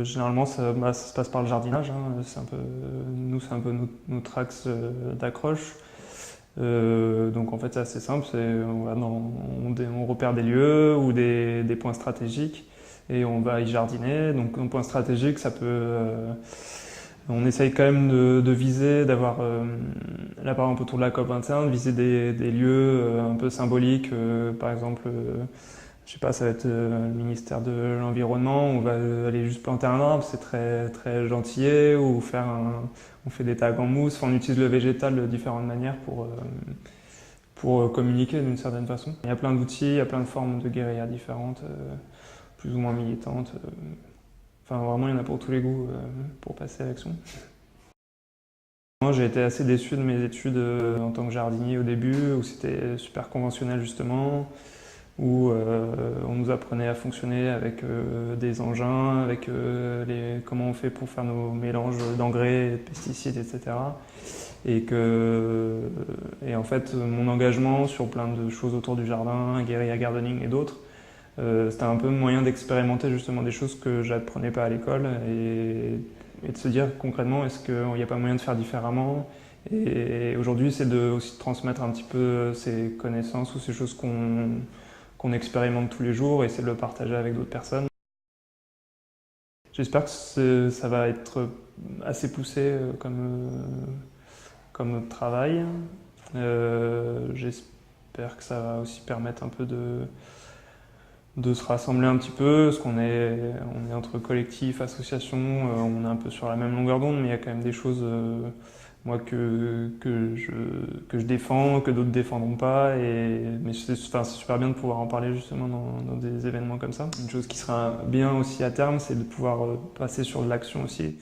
Généralement, ça se passe par le jardinage, hein. C'est un peu notre axe d'accroche. Donc en fait, c'est assez simple. On repère des lieux ou des points stratégiques et on va y jardiner. Donc un point stratégique, on essaye quand même de viser, d'avoir, là par exemple autour de la COP21, de viser des lieux un peu symboliques. Par exemple, je sais pas, ça va être le ministère de l'Environnement, on va aller juste planter un arbre, c'est très, très gentillet, ou on fait des tags en mousse, enfin, on utilise le végétal de différentes manières pour communiquer d'une certaine façon. Il y a plein d'outils, il y a plein de formes de guérilla différentes, plus ou moins militantes. Enfin, vraiment, il y en a pour tous les goûts pour passer à l'action. Moi, j'ai été assez déçu de mes études en tant que jardinier au début, où c'était super conventionnel justement, où on nous apprenait à fonctionner avec des engins, avec comment on fait pour faire nos mélanges d'engrais, de pesticides, etc. Et en fait, mon engagement sur plein de choses autour du jardin, guérilla gardening et d'autres, c'était un peu moyen d'expérimenter justement des choses que j'apprenais pas à l'école et de se dire concrètement, est-ce qu'il n'y a pas moyen de faire différemment? Et aujourd'hui, c'est aussi de transmettre un petit peu ces connaissances ou ces choses qu'on expérimente tous les jours et essayer de le partager avec d'autres personnes. J'espère que ça va être assez poussé comme notre travail. J'espère que ça va aussi permettre un peu de se rassembler un petit peu, parce on est entre collectifs, associations, on est un peu sur la même longueur d'onde, mais il y a quand même des choses moi que je défends, que d'autres défendront pas, mais c'est super bien de pouvoir en parler justement dans des événements comme ça. Une chose qui sera bien aussi à terme, c'est de pouvoir passer sur de l'action aussi.